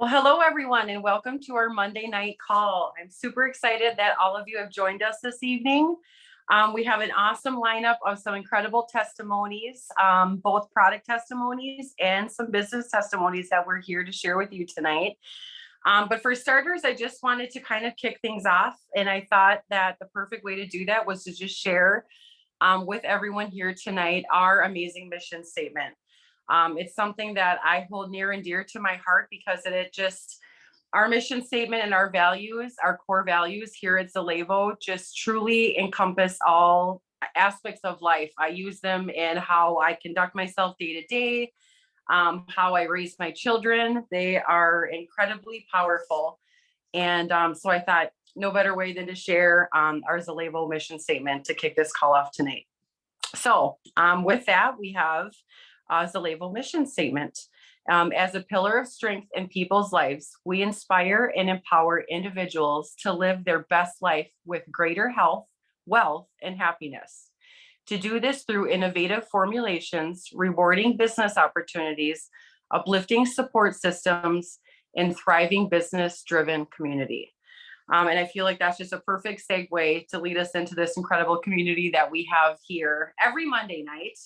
Well, hello everyone, and welcome to our Monday night call. I'm super excited that all of you have joined us this evening. We have an awesome lineup of some incredible testimonies, both product testimonies and some business testimonies that we're here to share with you tonight. But for starters, I just wanted to kind of kick things off, and I thought that the perfect way to do that was to just share with everyone here tonight our amazing mission statement. It's something that I hold near and dear to my heart because our mission statement and our values, our core values here at Zalevo, just truly encompass all aspects of life. I use them in how I conduct myself day to day, how I raise my children. They are incredibly powerful. And so I thought no better way than to share our Zalevo mission statement to kick this call off tonight. So with that, we have Zalevo mission statement. As a pillar of strength in people's lives, we inspire and empower individuals to live their best life with greater health, wealth, and happiness. To do this through innovative formulations, rewarding business opportunities, uplifting support systems, and thriving business-driven community. And I feel like that's just a perfect segue to lead us into this incredible community that we have here every Monday night.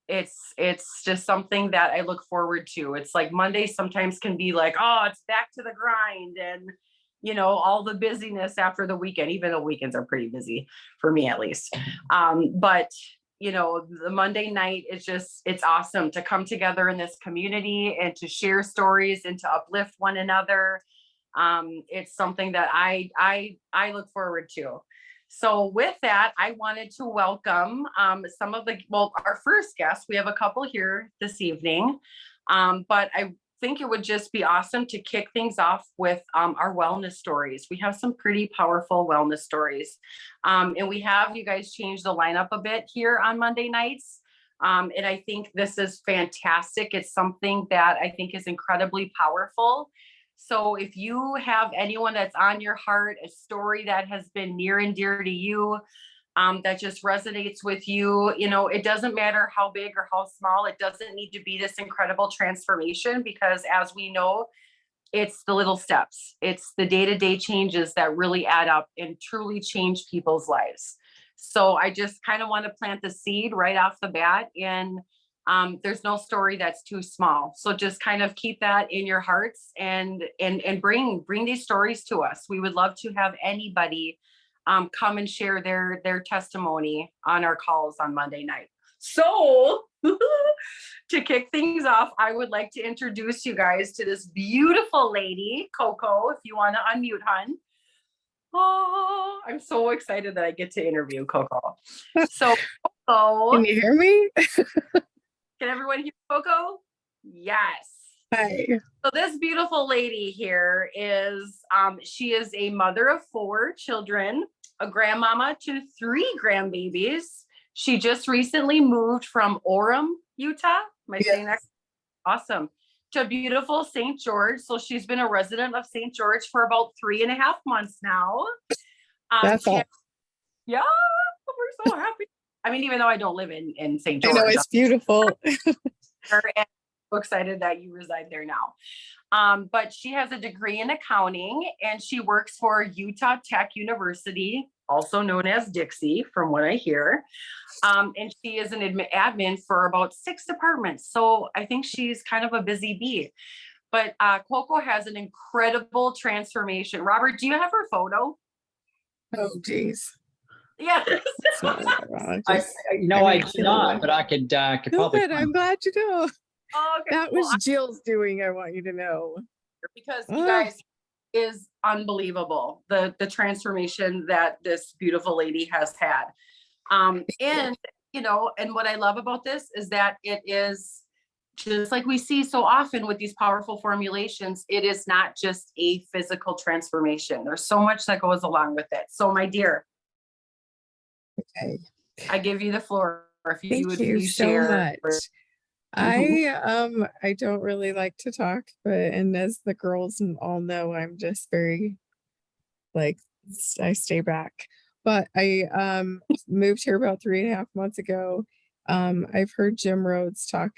It's just something that I look forward to. It's like Monday sometimes can be like, oh, it's back to the grind and all the busyness after the weekend, even though weekends are pretty busy for me at least. But the Monday night it's awesome to come together in this community and to share stories and to uplift one another. It's something that I look forward to. So with that, I wanted to welcome our first guests. We have a couple here this evening, but I think it would just be awesome to kick things off with our wellness stories. We have some pretty powerful wellness stories, and we have you guys change the lineup a bit here on Monday nights. And I think this is fantastic. It's something that I think is incredibly powerful. So if you have anyone that's on your heart, a story that has been near and dear to you, that just resonates with you, it doesn't matter how big or how small, it doesn't need to be this incredible transformation, because as we know, it's the little steps, it's the day-to-day changes that really add up and truly change people's lives. So I just kind of want to plant the seed right off the bat, and there's no story that's too small. So just kind of keep that in your hearts and bring these stories to us. We would love to have anybody come and share their testimony on our calls on Monday night. So to kick things off, I would like to introduce you guys to this beautiful lady, Coco, if you want to unmute, hun. Oh, I'm so excited that I get to interview Coco. So Coco. Can you hear me? Can everyone hear Coco? Yes. Hi. So this beautiful lady here she is a mother of 4 children, a grandmama to 3 grandbabies. She just recently moved from Orem, Utah. Am I saying that? Awesome. To beautiful St. George. So she's been a resident of St. George for about 3.5 months now. That's all. Yeah, we're so happy. I mean, even though I don't live in St. George. I know, it's beautiful. And so excited that you reside there now. But she has a degree in accounting, and she works for Utah Tech University, also known as Dixie, from what I hear. And she is an admin for about 6 departments. So I think she's kind of a busy bee. But Coco has an incredible transformation. Robert, do you have her photo? Oh, geez. Yeah. I do not, but I could probably. Good, I'm glad you know. Oh, okay. That was Jill's doing, I want you to know. Because you guys is unbelievable, the transformation that this beautiful lady has had. And what I love about this is that it is just like we see so often with these powerful formulations, it is not just a physical transformation. There's so much that goes along with it. So my dear, okay, I give you the floor. If you would please share. So much. I don't really like to talk, and as the girls all know, I'm just very I stay back. But I moved here about 3.5 months ago. I've heard Jim Rhodes talk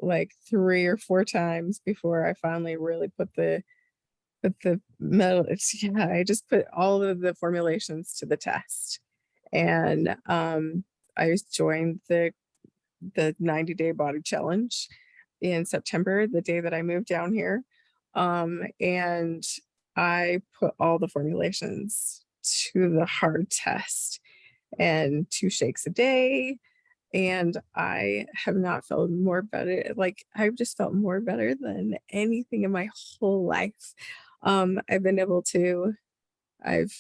like 3 or 4 times before I finally really put the metal. Yeah, I just put all of the formulations to the test. And I joined the 90-day body challenge in September, the day that I moved down here. And I put all the formulations to the hard test, and 2 shakes a day. And I have not felt more better. Like, I've just felt more better than anything in my whole life. I've been able to, I've,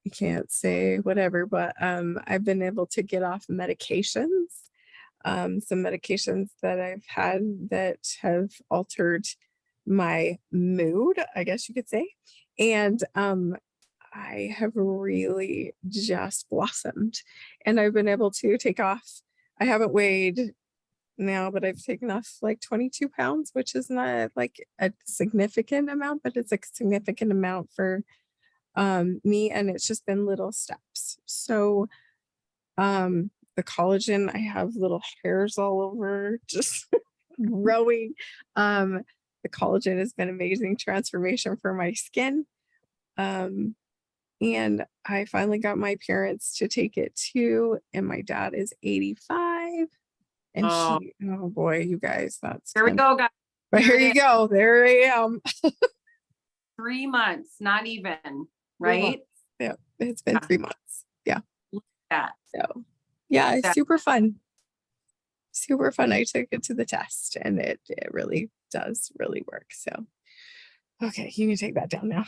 you can't say whatever, but I've been able to get off medications. Some medications that I've had that have altered my mood, I guess you could say. And I have really just blossomed, and I've been able to take off. I haven't weighed now, but I've taken off like 22 pounds, which is not like a significant amount, but it's a significant amount for me. And it's just been little steps. So the collagen, I have little hairs all over, just growing. The collagen has been amazing transformation for my skin. And I finally got my parents to take it too. And my dad is 85. And Oh. oh boy, you guys, that's Here we kind of- go, guys. But here you go. There I am. 3 months, not even, 3 right? months. Yeah, it's been Yeah. 3 months. Yeah. That. So yeah, it's That- super fun. Super fun. I took it to the test, and it really does really work. So okay, you can take that down now.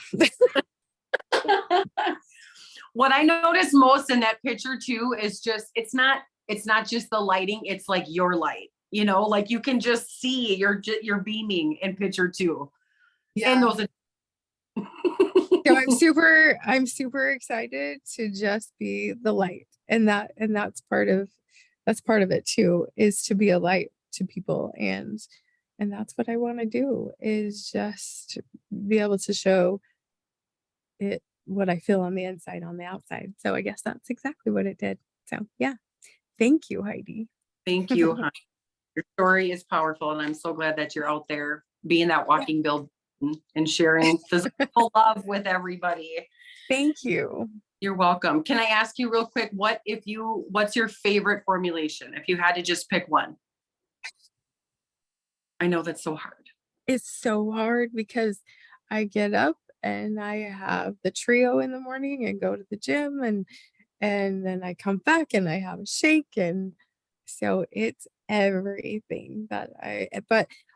What I noticed most in that picture too is just, it's not just the lighting, it's like your light, you know, like you can just see you're beaming in picture 2. And those So I'm super excited to just be the light. And that's part of it too, is to be a light to people. And that's what I want to do, is just be able to show it, what I feel on the inside, on the outside. So I guess that's exactly what it did. So yeah. Thank you, Heidi. Thank you, hon. Your story is powerful, and I'm so glad that you're out there being that walking build and sharing physical love with everybody. Thank you. You're welcome. Can I ask you real quick, what's your favorite formulation if you had to just pick one? I know that's so hard. It's so hard because I get up and I have the trio in the morning and go to the gym, and then I come back and I have a shake. And so it's everything but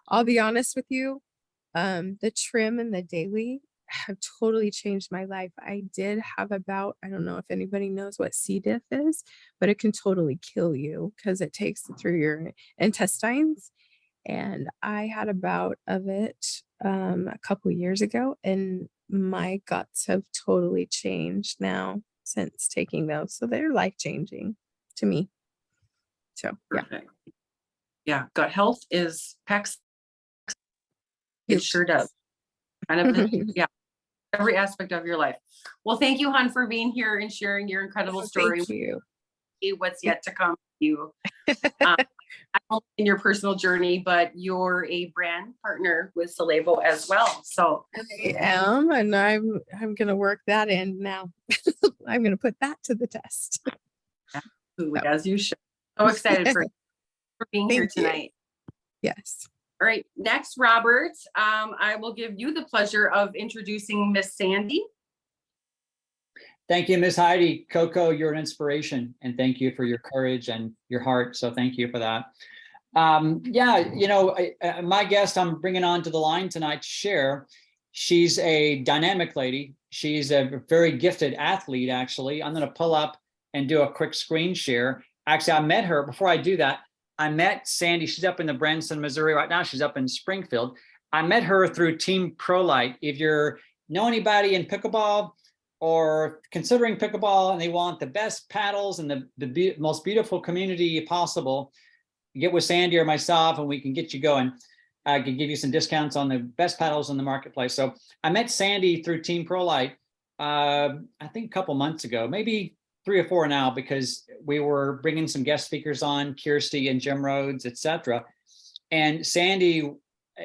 I'll be honest with you, the trim and the daily have totally changed my life. I did have about, I don't know if anybody knows what C. diff is, but it can totally kill you because it takes it through your intestines. And I had a bout of it a couple years ago, and my guts have totally changed now since taking those. So they're life-changing to me. So yeah. Perfect. Yeah, gut health is PEX. It Huge. sure does. Kind of, yeah, every aspect of your life. Well, thank you, hon, for being here and sharing your incredible story. Thank you. What's yet to come for you. Not only in your personal journey, but you're a brand partner with Solevo as well. So I am, and I'm gonna work that in now. I'm gonna put that to the test. as you should. So excited for being here Thank you. tonight. Yes. All right, next, Robert, I will give you the pleasure of introducing Miss Sandy. Thank you, Ms. Heidi. Coco, you're an inspiration, and thank you for your courage and your heart. So thank you for that. Yeah, you know, my guest I'm bringing on to the line tonight to share, she's a dynamic lady. She's a very gifted athlete, actually. I'm going to pull up and do a quick screen share. Actually, I met her. Before I do that, I met Sandy. She's up in the Branson, Missouri right now. She's up in Springfield. I met her through Team ProLite. If you know anybody in pickleball or considering pickleball and they want the best paddles and the most beautiful community possible, get with Sandy or myself and we can get you going. I can give you some discounts on the best paddles in the marketplace. So I met Sandy through Team ProLite, I think a couple months ago, maybe 3 or 4 now, because we were bringing some guest speakers on, Kirsty and Jim Rhodes, etc. And Sandy,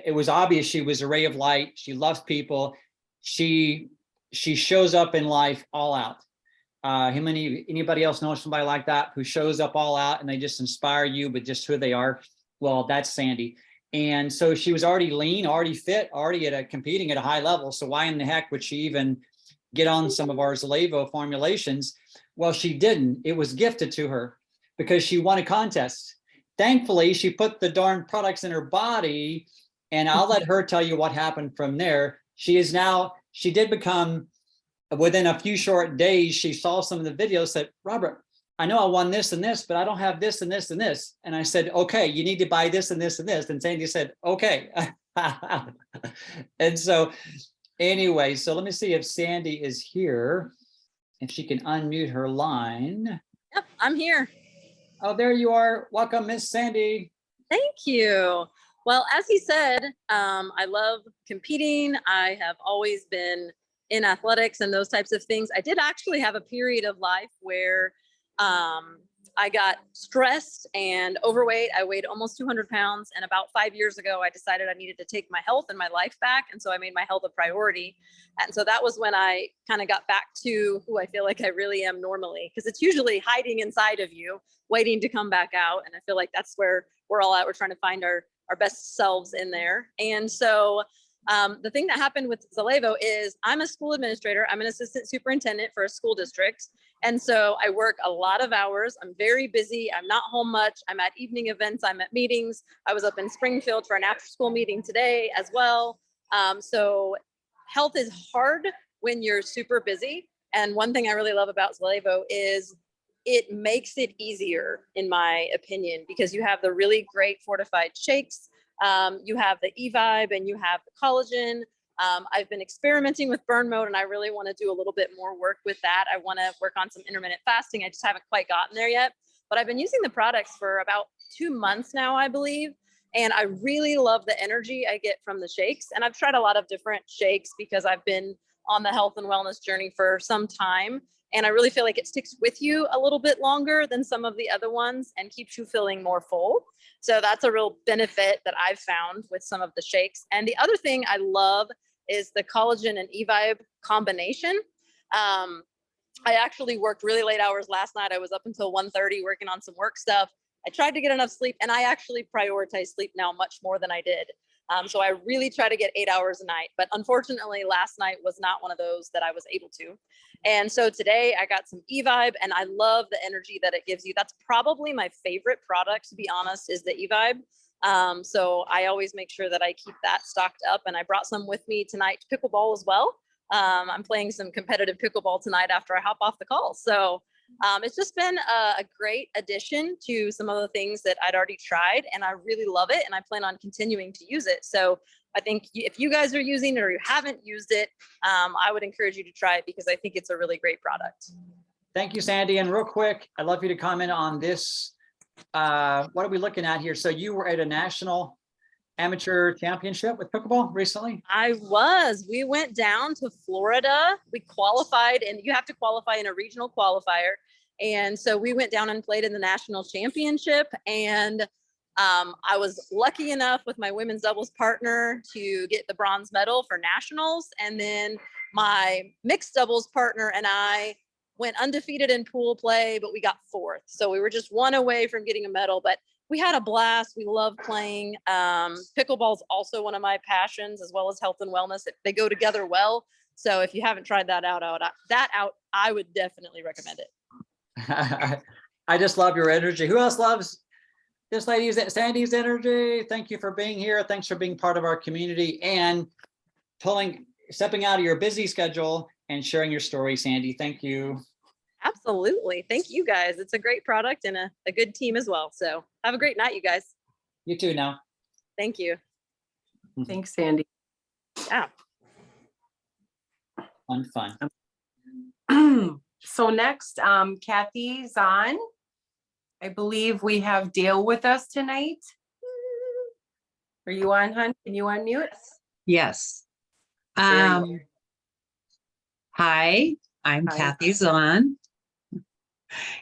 it was obvious she was a ray of light. She loves people. She shows up in life all out. Anybody else know somebody like that who shows up all out and they just inspire you with just who they are? Well, that's Sandy. And so she was already lean, already fit, already competing at a high level. So why in the heck would she even get on some of our Zalevo formulations? Well, she didn't. It was gifted to her because she won a contest. Thankfully, she put the darn products in her body, and I'll let her tell you what happened from there. She did become, within a few short days, she saw some of the videos, said, Robert, I know I won this and this, but I don't have this and this and this. And I said, okay, you need to buy this and this and this. And Sandy said, okay. And so anyway, so let me see if Sandy is here, if she can unmute her line. Yep, I'm here. Oh, there you are. Welcome, Miss Sandy. Thank you. Well, as he said, I love competing. I have always been in athletics and those types of things. I did actually have a period of life where I got stressed and overweight. I weighed almost 200 pounds. And about 5 years ago, I decided I needed to take my health and my life back. And so I made my health a priority. And so that was when I kind of got back to who I feel like I really am normally, because it's usually hiding inside of you, waiting to come back out. And I feel like that's where we're all at. We're trying to find our best selves in there. And so the thing that happened with Zalevo is I'm a school administrator. I'm an assistant superintendent for a school district. And so I work a lot of hours. I'm very busy. I'm not home much. I'm at evening events. I'm at meetings. I was up in Springfield for an after school meeting today as well. So health is hard when you're super busy. And one thing I really love about Zalevo is it makes it easier, in my opinion, because you have the really great fortified shakes. You have the eVibe and you have the collagen. I've been experimenting with burn mode and I really want to do a little bit more work with that. I want to work on some intermittent fasting. I just haven't quite gotten there yet, but I've been using the products for about 2 months now, I believe. And I really love the energy I get from the shakes. And I've tried a lot of different shakes because I've been on the health and wellness journey for some time. And I really feel like it sticks with you a little bit longer than some of the other ones and keeps you feeling more full. So that's a real benefit that I've found with some of the shakes. And the other thing I love is the collagen and eVibe combination. I actually worked really late hours last night. I was up until 1:30 working on some work stuff. I tried to get enough sleep and I actually prioritize sleep now much more than I did. So I really try to get 8 hours a night, but unfortunately last night was not one of those that I was able to. And so today I got some eVibe and I love the energy that it gives you. That's probably my favorite product, to be honest, is the eVibe. So I always make sure that I keep that stocked up, and I brought some with me tonight to pickleball as well. I'm playing some competitive pickleball tonight after I hop off the call. So it's just been a great addition to some of the things that I'd already tried, and I really love it, and I plan on continuing to use it. So I think if you guys are using it or you haven't used it, I would encourage you to try it because I think it's a really great product. Thank you, Sandy. And real quick, I'd love you to comment on this. What are we looking at here? So you were at a national amateur championship with pickleball recently? We went down to Florida. We qualified, and you have to qualify in a regional qualifier. And so we went down and played in the national championship. And I was lucky enough with my women's doubles partner to get the bronze medal for nationals. And then my mixed doubles partner and I went undefeated in pool play, but we got 4th. So we were just 1 away from getting a medal, but we had a blast. We love playing. Pickleball is also one of my passions, as well as health and wellness. They go together well. So if you haven't tried that out, I would definitely recommend it. I just love your energy. Who else loves this lady's, Sandy's energy? Thank you for being here. Thanks for being part of our community and stepping out of your busy schedule and sharing your story, Sandy. Thank you. Absolutely. Thank you guys. It's a great product and a good team as well. So have a great night, you guys. You too now. Thank you. Thanks, Sandy. Yeah. Fun. So next, Kathy Zahn. I believe we have Dale with us tonight. Are you on, hon? Can you unmute? Yes. There you Hi, I'm Hi. Kathy Zahn.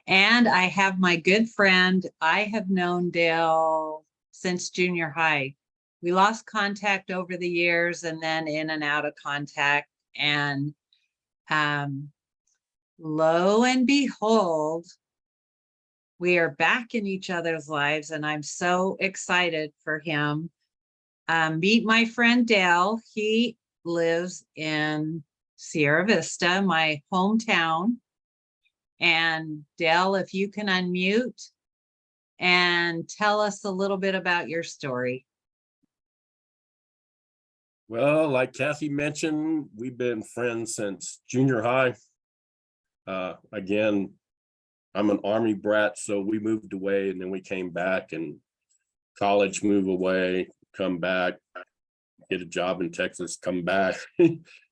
And I have my good friend. I have known Dale since junior high. We lost contact over the years and then in and out of contact. And lo and behold, we are back in each other's lives, and I'm so excited for him. Meet my friend Dale. He lives in Sierra Vista, my hometown. And Dale, if you can unmute and tell us a little bit about your story. Well, like Kathy mentioned, we've been friends since junior high. Again, I'm an Army brat, so we moved away and then we came back, and college, move away, come back, get a job in Texas, come back.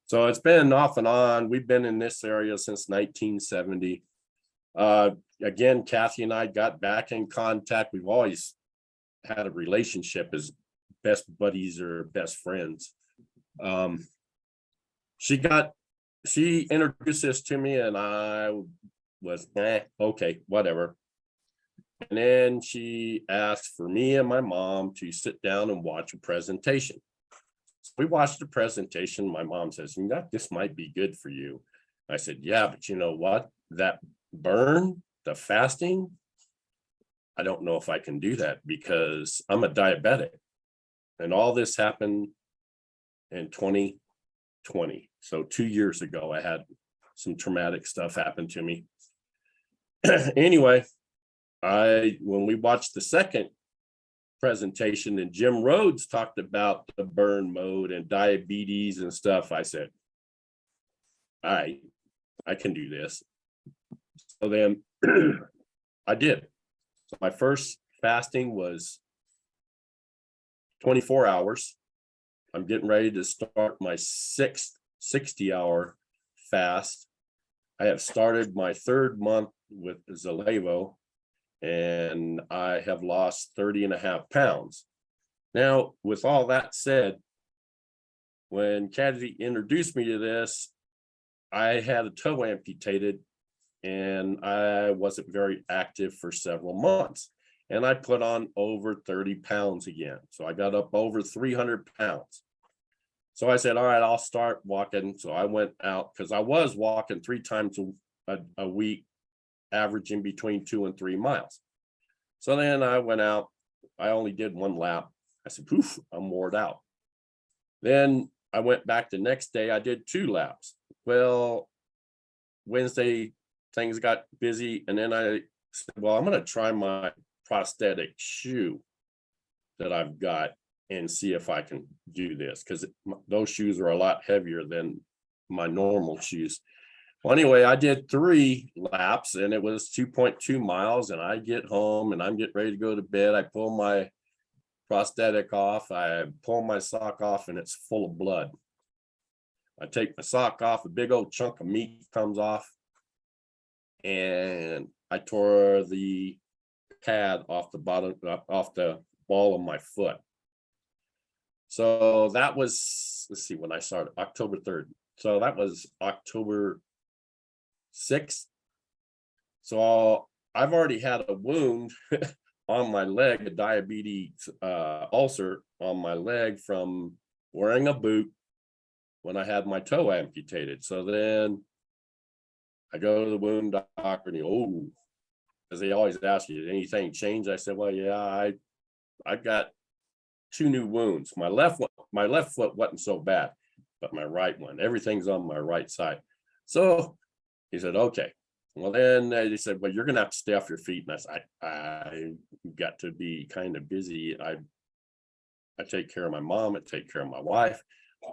So it's been off and on. We've been in this area since 1970. Again, Kathy and I got back in contact. We've always had a relationship as best buddies or best friends. She introduced this to me, and I was okay, whatever. And then she asked for me and my mom to sit down and watch a presentation. So we watched the presentation. My mom says, this might be good for you. I said, yeah, but you know what? That burn, the fasting, I don't know if I can do that because I'm a diabetic. And all this happened in 2020. So 2 years ago, I had some traumatic stuff happen to me. Anyway, when we watched the second presentation and Jim Rhodes talked about the burn mode and diabetes and stuff, I said, all right, I can do this. So then I did. So my first fasting was 24 hours. I'm getting ready to start my sixth 60-hour fast. I have started my third month with Zalevo, and I have lost 30.5 pounds. Now, with all that said, when Kathy introduced me to this, I had a toe amputated and I wasn't very active for several months. And I put on over 30 pounds again. So I got up over 300 pounds. So I said, all right, I'll start walking. So I went out because I was walking 3 times a week, averaging between 2 and 3 miles. So then I went out. I only did 1 lap. I said, poof, I'm worn out. Then I went back the next day. I did 2 laps. Well, Wednesday, things got busy. And then I said, well, I'm going to try my prosthetic shoe that I've got and see if I can do this, because those shoes are a lot heavier than my normal shoes. Well, anyway, I did 3 laps and it was 2.2 miles, and I get home and I'm getting ready to go to bed. I pull my prosthetic off. I pull my sock off and it's full of blood. I take my sock off, a big old chunk of meat comes off, and I tore the pad off the bottom, off the ball of my foot. So that was, let's see, when I started, October 3rd. So that was October 6th. So I've already had a wound on my leg, a diabetes ulcer on my leg from wearing a boot when I had my toe amputated. So then I go to the wound doctor and because they always ask you, did anything change? I said, well, yeah, I got 2 new wounds. My left foot wasn't so bad, but my right one, everything's on my right side. So he said, okay. Well, then they said, well, you're going to have to stay off your feet. And I said, I got to be kind of busy. I take care of my mom. I take care of my wife.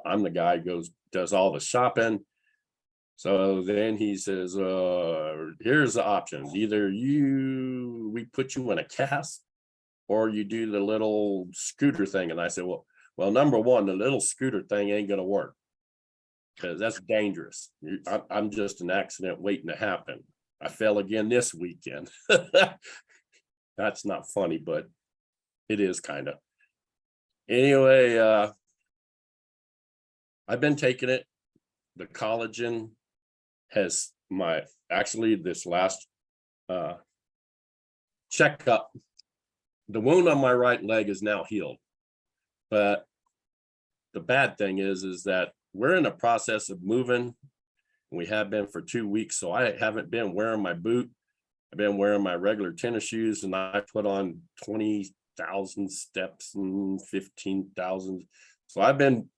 I'm the guy who does all the shopping. So then he says, here's the options. Either we put you in a cast or you do the little scooter thing. And I said, well, number one, the little scooter thing ain't going to work because that's dangerous. I'm just an accident waiting to happen. I fell again this weekend. That's not funny, but it is kind of. Anyway, I've been taking it. The collagen has this last checkup the wound on my right leg is now healed. But the bad thing is that we're in the process of moving. We have been for 2 weeks, so I haven't been wearing my boot. I've been wearing my regular tennis shoes, and I put on 20,000 steps and 15,000. So I've been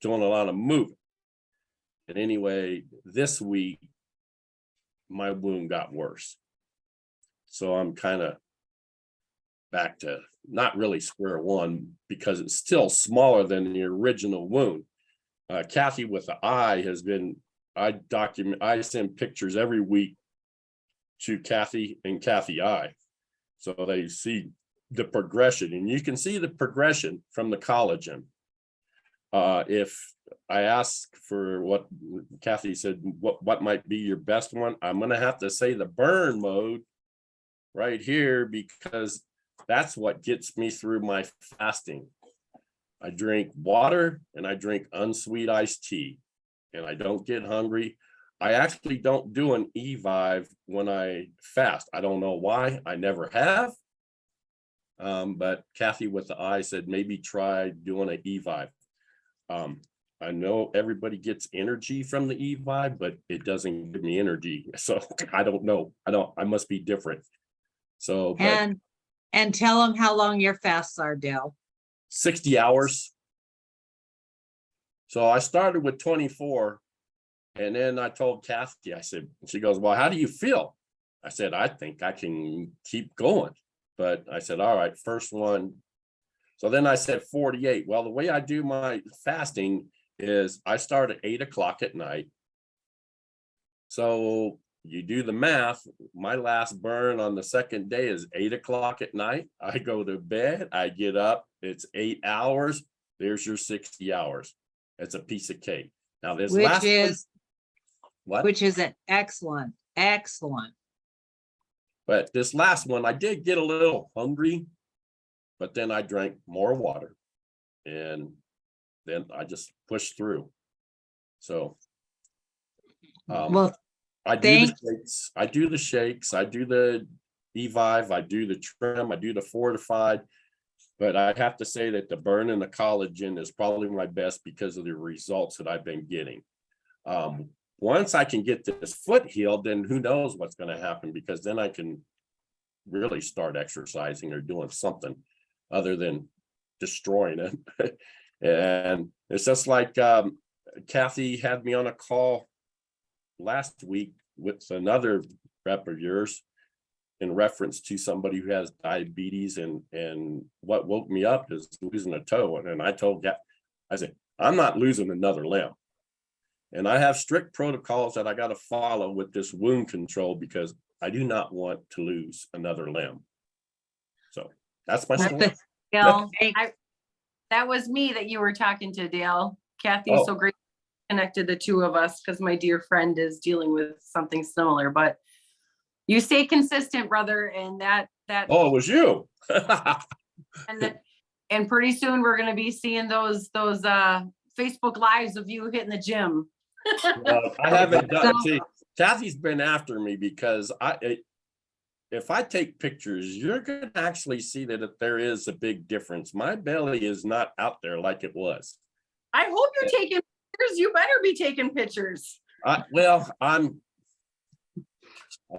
doing a lot of moving. And anyway, this week, my wound got worse. So I'm kind of back to not really square one because it's still smaller than the original wound. Kathy with the eye has been, I send pictures every week to Kathy and Kathy Eye. So they see the progression, and you can see the progression from the collagen. If I ask for what Kathy said, what might be your best one, I'm going to have to say the burn mode right here, because that's what gets me through my fasting. I drink water and I drink unsweet iced tea, and I don't get hungry. I actually don't do an eVive when I fast. I don't know why. I never have. But Kathy with the eye said maybe try doing an eVive. I know everybody gets energy from the eVive, but it doesn't give me energy. So I don't know. I must be different. So but And tell them how long your fasts are, Dale. 60 hours. So I started with 24, and then I told Kathy, I said, she goes, well, how do you feel? I said, I think I can keep going. But I said, all right, first one. So then I said 48. Well, the way I do my fasting is I start at 8 o'clock at night. So you do the math. My last burn on the second day is 8 o'clock at night. I go to bed, I get up, it's 8 hours. There's your 60 hours. It's a piece of cake. Now this last one, Which is an excellent. But this last one, I did get a little hungry, but then I drank more water, and then I just pushed through. So Well, I do the shakes, I do the eVive, I do the trim, I do the fortified. But I have to say that the burn and the collagen is probably my best because of the results that I've been getting. Once I can get this foot healed, then who knows what's going to happen, because then I can really start exercising or doing something other than destroying it. And it's just like Kathy had me on a call last week with another rep of yours in reference to somebody who has diabetes, and what woke me up is losing a toe. And I told Kathy, I said, I'm not losing another limb. And I have strict protocols that I got to follow with this wound control, because I do not want to lose another limb. So that's my story. Dale, that was me that you were talking to, Dale. Kathy, Oh. so great connected the two of us, because my dear friend is dealing with something similar. But you stay consistent, brother, and that Oh, it was you. and pretty soon we're gonna be seeing those Facebook lives of you hitting the gym. I haven't done. See, Kathy's been after me because if I take pictures, you're going to actually see that there is a big difference. My belly is not out there like it was. I hope you're taking pictures. You better be taking pictures.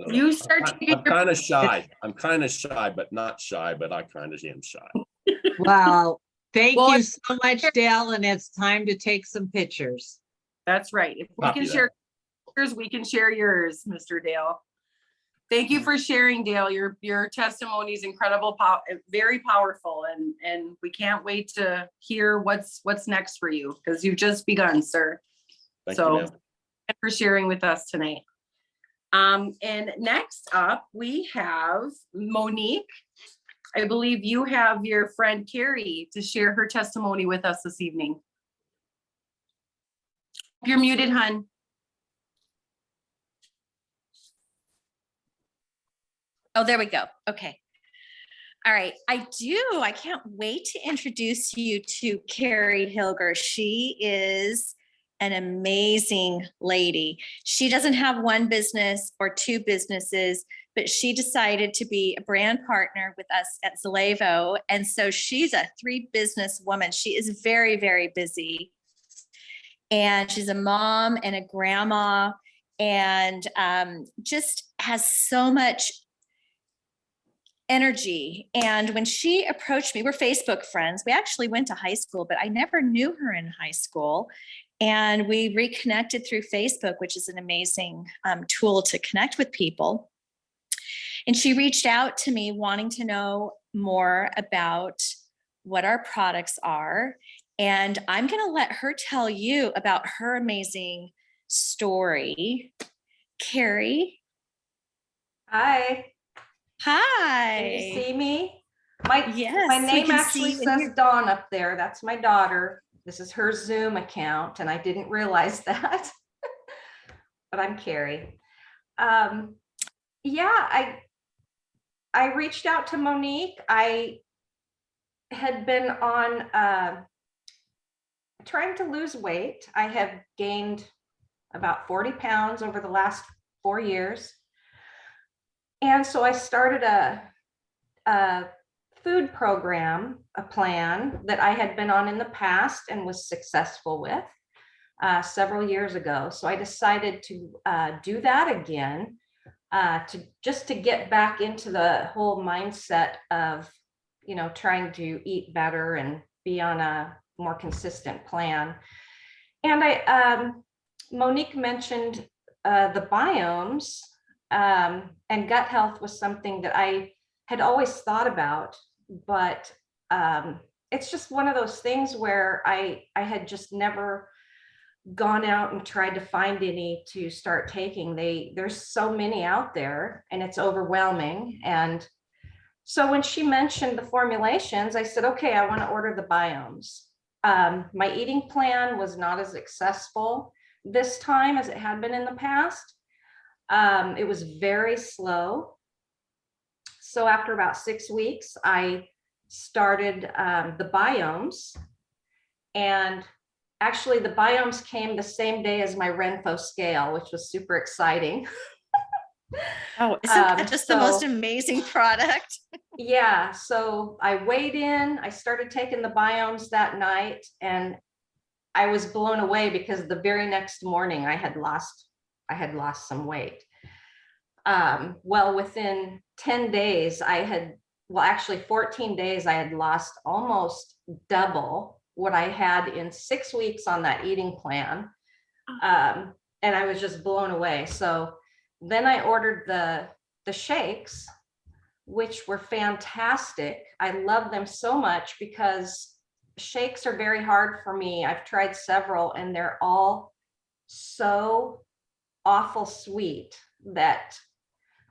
You start taking I'm kind of shy. I'm kind of shy, but not shy, but I kind of am shy. Wow. Thank Well, you so much, Dale, and it's time to take some pictures. That's right. If we Copy can that. share pictures, we can share yours, Mr. Dale. Thank you for sharing, Dale. Your testimony is incredible, very powerful, and we can't wait to hear what's next for you, because you've just begun, sir. Thank you, So ma'am. thank you for sharing with us tonight. And next up, we have Monique. I believe you have your friend Carrie to share her testimony with us this evening. You're muted, hon. Oh, there we go. Okay. All right. I can't wait to introduce you to Carrie Hilger. She is an amazing lady. She doesn't have one business or two businesses, but she decided to be a brand partner with us at Zalevo. And so she's a 3 business woman. She is very, very busy. And she's a mom and a grandma, and just has so much energy. And when she approached me, we're Facebook friends. We actually went to high school, but I never knew her in high school. And we reconnected through Facebook, which is an amazing tool to connect with people. And she reached out to me wanting to know more about what our products are. And I'm going to let her tell you about her amazing story. Carrie. Hi, Hi. can you see me? My Yes, we name can actually see you and says Dawn up there. That's my daughter. This is her Zoom account, and I didn't realize that. But I'm Carrie. Yeah, I reached out to Monique. I had been on trying to lose weight. I have gained about 40 pounds over the last 4 years. And so I started a food program, a plan that I had been on in the past and was successful with several years ago. So I decided to do that again, to get back into the whole mindset of, you know, trying to eat better and be on a more consistent plan. And Monique mentioned the biomes, and gut health was something that I had always thought about, but it's just one of those things where I had just never gone out and tried to find any to start taking. There's so many out there and it's overwhelming. And so when she mentioned the formulations, I said, okay, I want to order the biomes. My eating plan was not as successful this time as it had been in the past. It was very slow. So after about 6 weeks, I started the biomes, and actually the biomes came the same day as my Renpho scale, which was super exciting. Oh, isn't that just the most amazing product? Yeah, so I weighed in, I started taking the biomes that night, and I was blown away because the very next morning I had lost some weight. Well, within 10 days, actually 14 days, I had lost almost double what I had in 6 weeks on that eating plan. And I was just blown away. So then I ordered the shakes, which were fantastic. I love them so much because shakes are very hard for me. I've tried several and they're all so awful sweet that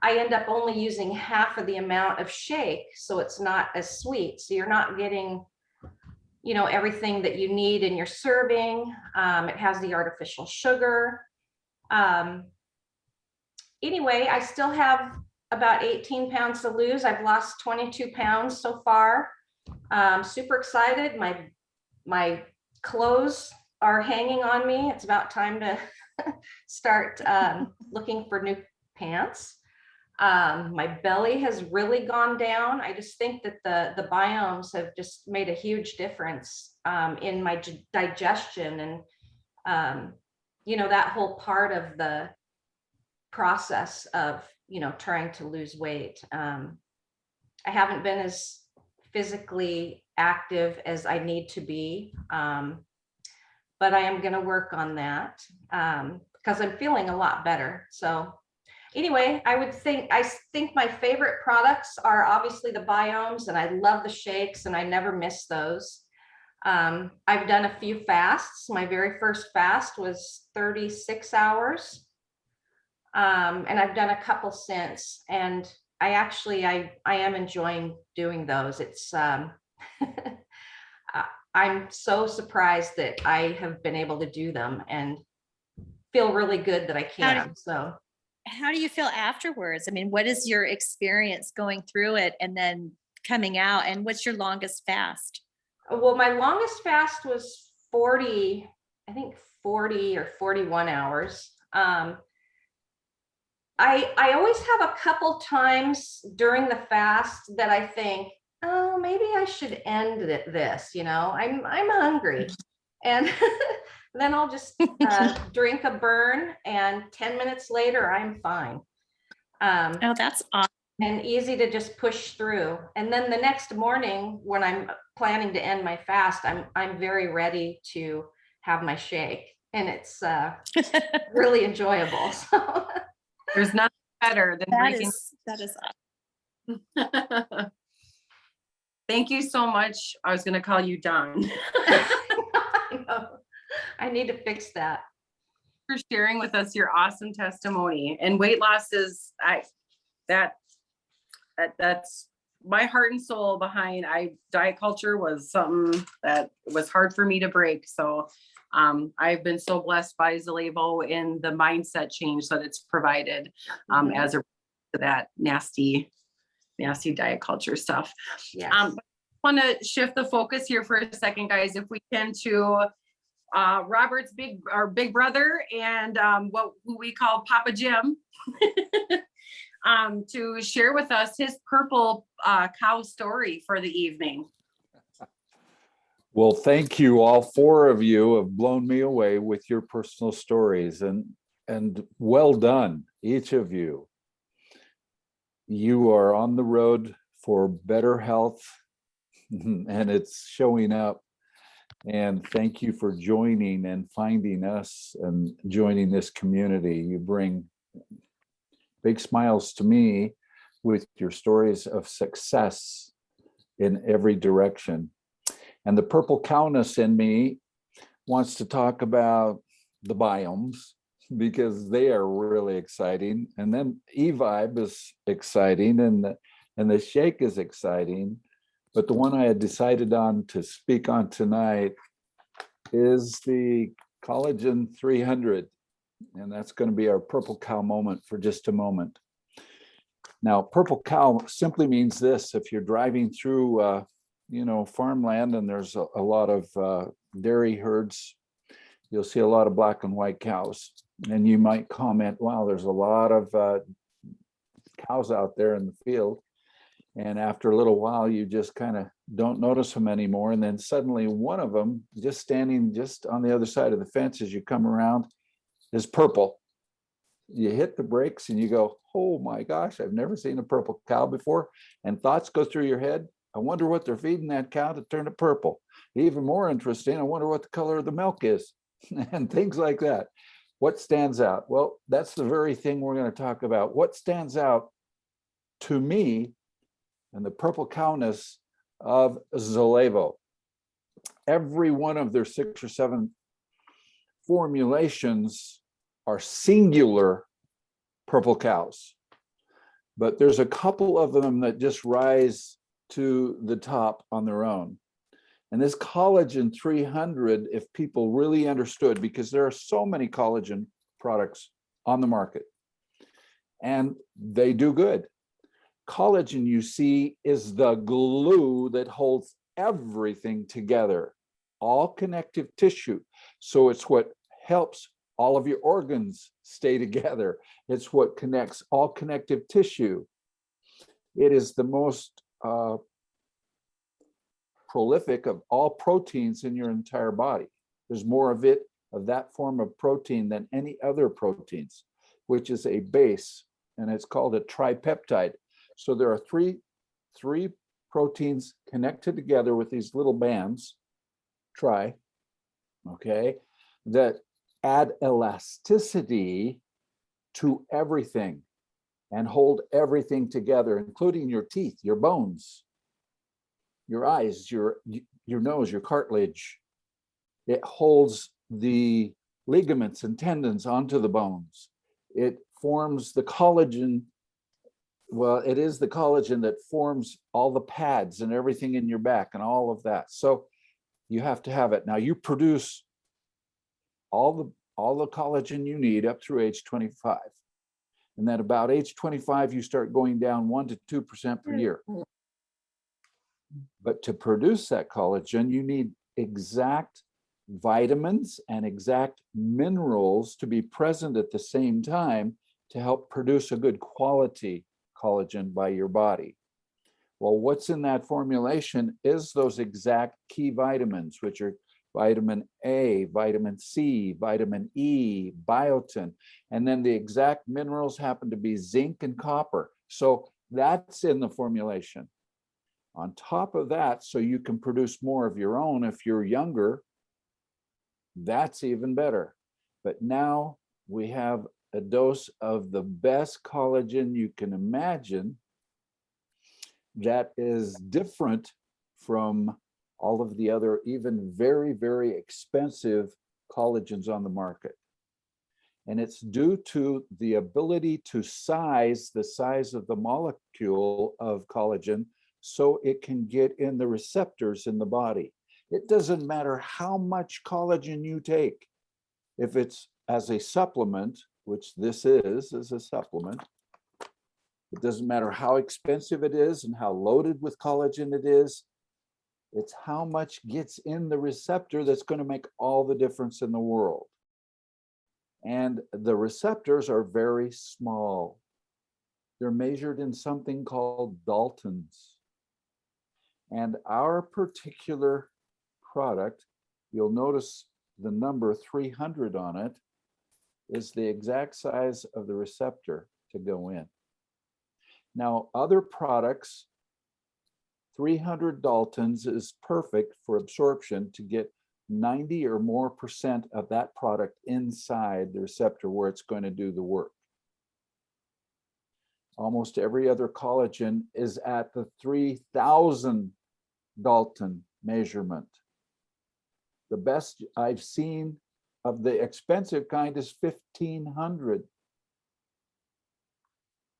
I end up only using half of the amount of shake, so it's not as sweet. So you're not getting, you know, everything that you need in your serving. It has the artificial sugar. Anyway, I still have about 18 pounds to lose. I've lost 22 pounds so far. Super excited. My clothes are hanging on me. It's about time to start looking for new pants. My belly has really gone down. I just think that the biomes have just made a huge difference in my digestion and you know, that whole part of the process of, you know, trying to lose weight. I haven't been as physically active as I need to be, but I am going to work on that because I'm feeling a lot better. So anyway, I think my favorite products are obviously the biomes, and I love the shakes and I never miss those. I've done a few fasts. My very first fast was 36 hours. And I've done a couple since, and I am enjoying doing those. It's I'm so surprised that I have been able to do them and feel really good that I can. So how do you feel afterwards? I mean, what is your experience going through it and then coming out? And what's your longest fast? well, my longest fast was 40 or 41 hours. I always have a couple times during the fast that I think, oh, maybe I should end this, I'm hungry. And then I'll just drink a burn, and 10 minutes later, I'm fine. Oh, that's awesome. And easy to just push through. And then the next morning, when I'm planning to end my fast, I'm very ready to have my shake, and it's really enjoyable. So. There's nothing better than breaking. That is Thank you so much. I was gonna call you Don. I know. I need to fix that. For sharing with us your awesome testimony. And weight loss is that's my heart and soul behind. Diet culture was something that was hard for me to break. So I've been so blessed by Zalevo and the mindset change that it's provided as a to that nasty diet culture stuff. Yes. I want to shift the focus here for a second, guys, if we can, to Robert's big brother and who we call Papa Jim, to share with us his purple cow story for the evening. Well, thank you. All four of you have blown me away with your personal stories, and well done, each of you. You are on the road for better health, and it's showing up. And thank you for joining and finding us and joining this community. You bring big smiles to me with your stories of success in every direction. And the purple cowness in me wants to talk about the biomes, because they are really exciting. And then E-Vibe is exciting, and the shake is exciting. But the one I had decided on to speak on tonight is the Collagen 300. And that's going to be our purple cow moment for just a moment. Now, purple cow simply means this: if you're driving through farmland and there's a lot of dairy herds, you'll see a lot of black and white cows. And you might comment, wow, there's a lot of cows out there in the field. And after a little while, you just kind of don't notice them anymore. And then suddenly one of them, just standing just on the other side of the fence as you come around, is purple. You hit the brakes and you go, oh my gosh, I've never seen a purple cow before. And thoughts go through your head. I wonder what they're feeding that cow to turn it purple. Even more interesting, I wonder what the color of the milk is, and things like that. What stands out? Well, that's the very thing we're going to talk about. What stands out to me and the purple cowness of Zalevo. Every one of their 6 or 7 formulations are singular purple cows, but there's a couple of them that just rise to the top on their own. And this Collagen 300, if people really understood, because there are so many collagen products on the market and they do good. Collagen, you see, is the glue that holds everything together, all connective tissue. So it's what helps all of your organs stay together. It's what connects all connective tissue. It is the most prolific of all proteins in your entire body. There's more of it, of that form of protein, than any other proteins, which is a base, and it's called a tripeptide. So there are three proteins connected together with these little bands, that add elasticity to everything and hold everything together, including your teeth, your bones, your eyes, your nose, your cartilage. It holds the ligaments and tendons onto the bones. It forms the collagen. Well, it is the collagen that forms all the pads and everything in your back and all of that. So you have to have it. Now you produce all the collagen you need up through age 25. And then about age 25, you start going down 1% to 2% per year. But to produce that collagen, you need exact vitamins and exact minerals to be present at the same time to help produce a good quality collagen by your body. Well, what's in that formulation is those exact key vitamins, which are vitamin A, vitamin C, vitamin E, biotin, and then the exact minerals happen to be zinc and copper. So that's in the formulation. On top of that, so you can produce more of your own if you're younger, that's even better. But now we have a dose of the best collagen you can imagine that is different from all of the other, even very, very expensive collagens on the market. And it's due to the ability to size the size of the molecule of collagen so it can get in the receptors in the body. It doesn't matter how much collagen you take. If it's as a supplement, which this is a supplement, it doesn't matter how expensive it is and how loaded with collagen it is. It's how much gets in the receptor that's going to make all the difference in the world. And the receptors are very small. They're measured in something called Daltons. And our particular product, you'll notice the number 300 on it, is the exact size of the receptor to go in. Now, other products, 300 Daltons is perfect for absorption to get 90 or more % of that product inside the receptor where it's going to do the work. Almost every other collagen is at the 3,000 Dalton measurement. The best I've seen of the expensive kind is 1,500.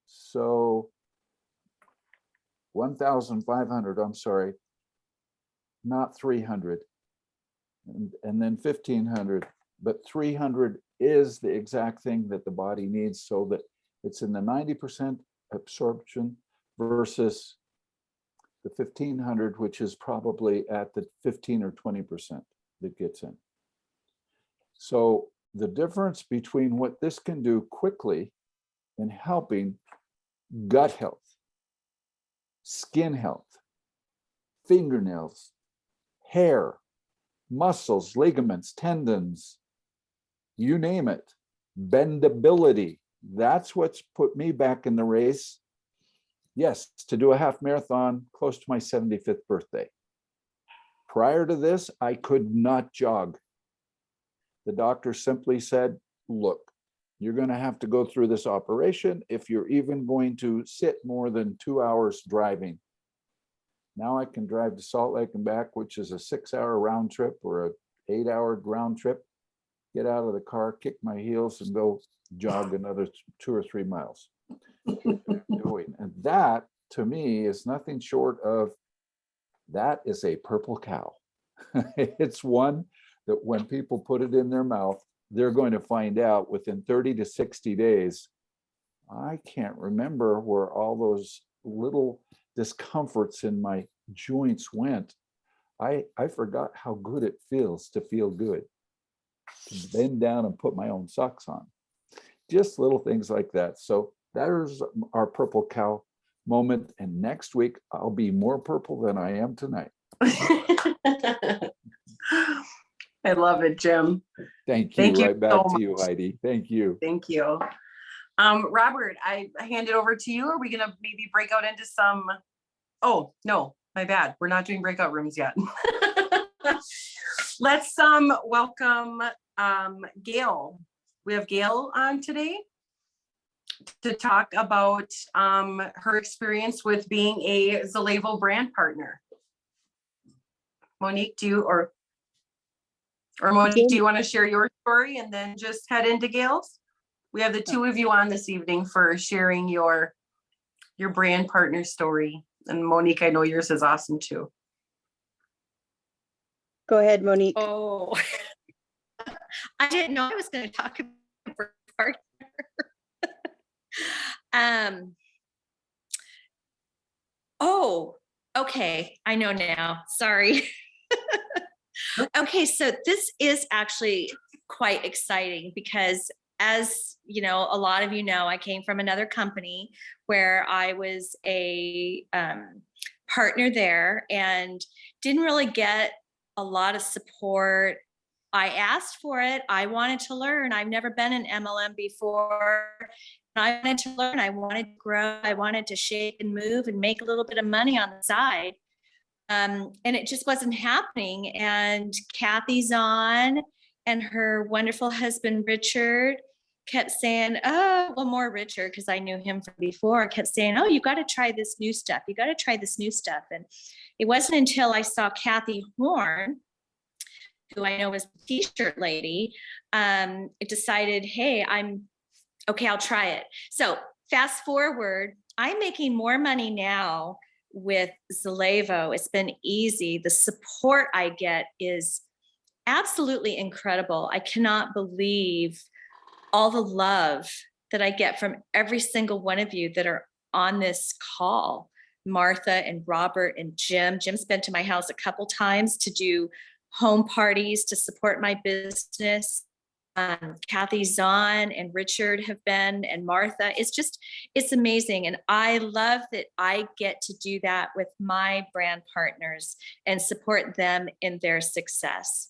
So 1,500, I'm sorry, not 300. And then 1,500, but 300 is the exact thing that the body needs so that it's in the 90% absorption versus the 1,500, which is probably at the 15 or 20% that gets in. So the difference between what this can do quickly in helping gut health, skin health, fingernails, hair, muscles, ligaments, tendons, you name it, bendability. That's what's put me back in the race. Yes, to do a half marathon close to my 75th birthday. Prior to this, I could not jog. The doctor simply said, look, you're going to have to go through this operation if you're even going to sit more than 2 hours driving. Now I can drive to Salt Lake and back, which is a 6-hour round trip or a 8-hour round trip, get out of the car, kick my heels and go jog another 2 or 3 miles. And that to me is nothing short of, that is a purple cow. It's one that when people put it in their mouth, they're going to find out within 30 to 60 days, I can't remember where all those little discomforts in my joints went. I forgot how good it feels to feel good, to bend down and put my own socks on. Just little things like that. So that is our purple cow moment. And next week, I'll be more purple than I am tonight. I love it, Jim. Thank you. Thank you Right back so to you, much. Heidi. Thank you. Thank you. Robert, I hand it over to you. Are we going to maybe break out into some? Oh, no, my bad. We're not doing breakout rooms yet. Let's welcome Gail. We have Gail on today to talk about her experience with being a Zalevo brand partner. Monique, Monique, do you want to share your story and then just head into Gail's? We have the two of you on this evening for sharing your brand partner story. And Monique, I know yours is awesome too. Go ahead, Monique. Oh, I didn't know I was going to talk about partner. Oh, okay. I know now. Sorry. Okay, so this is actually quite exciting because as you know, a lot of you know, I came from another company where I was a partner there and didn't really get a lot of support. I asked for it. I wanted to learn. I've never been in MLM before. I wanted to learn. I wanted to grow. I wanted to shake and move and make a little bit of money on the side. And it just wasn't happening. And Kathy Zahn and her wonderful husband, Richard, kept saying, oh, well, more Richard, because I knew him from before, kept saying, oh, you got to try this new stuff. You got to try this new stuff. And it wasn't until I saw Kathy Horn, who I know was a t-shirt lady, it decided, hey, I'll try it. So fast forward, I'm making more money now with Zalevo. It's been easy. The support I get is absolutely incredible. I cannot believe all the love that I get from every single one of you that are on this call. Martha and Robert and Jim. Jim's been to my house a couple times to do home parties to support my business. Kathy Zahn and Richard have been, and Martha. It's amazing. And I love that I get to do that with my brand partners and support them in their success.